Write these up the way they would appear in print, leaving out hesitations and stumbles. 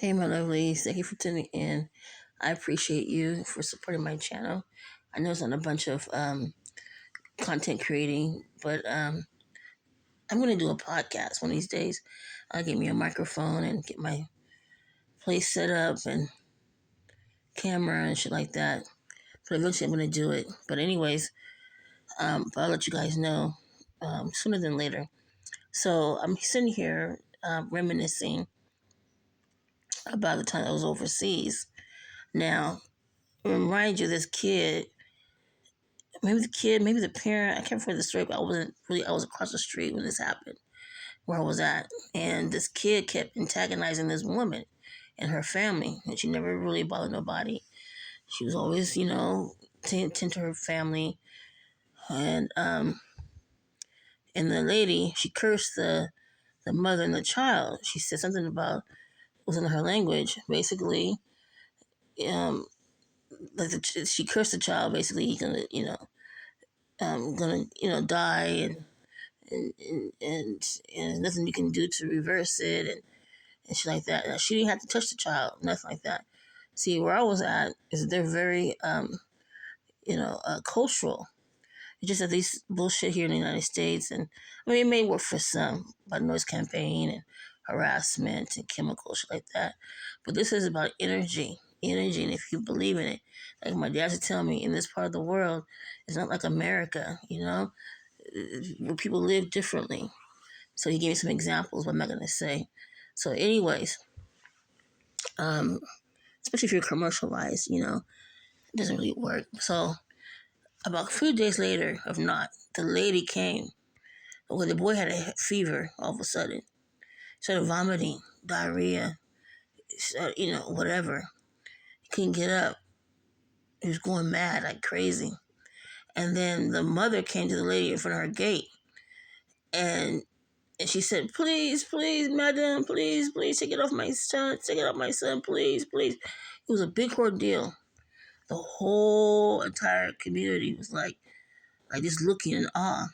Hey, my lovelies. Thank you for tuning in. I appreciate you for supporting my channel. I know it's not a bunch of content creating, but I'm going to do a podcast one of these days. I'll get me a microphone and get my place set up and camera and shit like that. But eventually I'm going to do it. But anyways, but I'll let you guys know sooner than later. So I'm sitting here reminiscing about the time I was overseas. Now, remind you, this kid, maybe the parent, I can't remember the story, but I was across the street when this happened, where I was at. And this kid kept antagonizing this woman and her family, and she never really bothered nobody. She was always, tend to her family. And the lady, she cursed the mother and the child. She said something about, it was in her language, basically, she cursed the child, basically, he's gonna, die, and nothing you can do to reverse it, and shit like that. Now, she didn't have to touch the child, nothing like that. See, where I was at is they're very, cultural. It's just that these bullshit here in the United States, and I mean, it may work for some, about noise campaign and harassment and chemical shit like that. But this is about energy, and if you believe in it, like my dad used to tell me, in this part of the world, it's not like America, where people live differently. So he gave me some examples, but I'm not gonna say. So, anyways, um, especially if you're commercialized, it doesn't really work. So, about a few days later, if not, the lady came. Well, the boy had a fever all of a sudden. Started vomiting, diarrhea, whatever. He couldn't get up. He was going mad like crazy. And then the mother came to the lady in front of her gate, and she said, "Please, please, madam, please, please, take it off my son, please, please." It was a big ordeal. The whole entire community was like just looking in awe.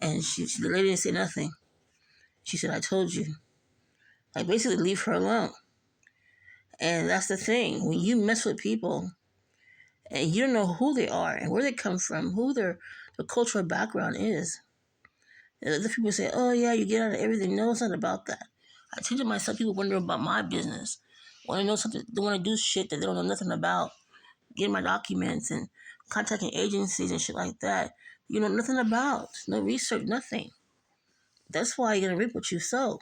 And the lady didn't say nothing. She said, "I told you." Like, basically, leave her alone. And that's the thing. When you mess with people and you don't know who they are and where they come from, who their cultural background is. And other people say, "Oh yeah, you get out of everything." No, it's not about that. I tell myself, people wonder about my business. Want to know something, they want to do shit that they don't know nothing about. Getting my documents and contacting agencies and shit like that. You know nothing about. No research, nothing. That's why you're gonna reap what you sow.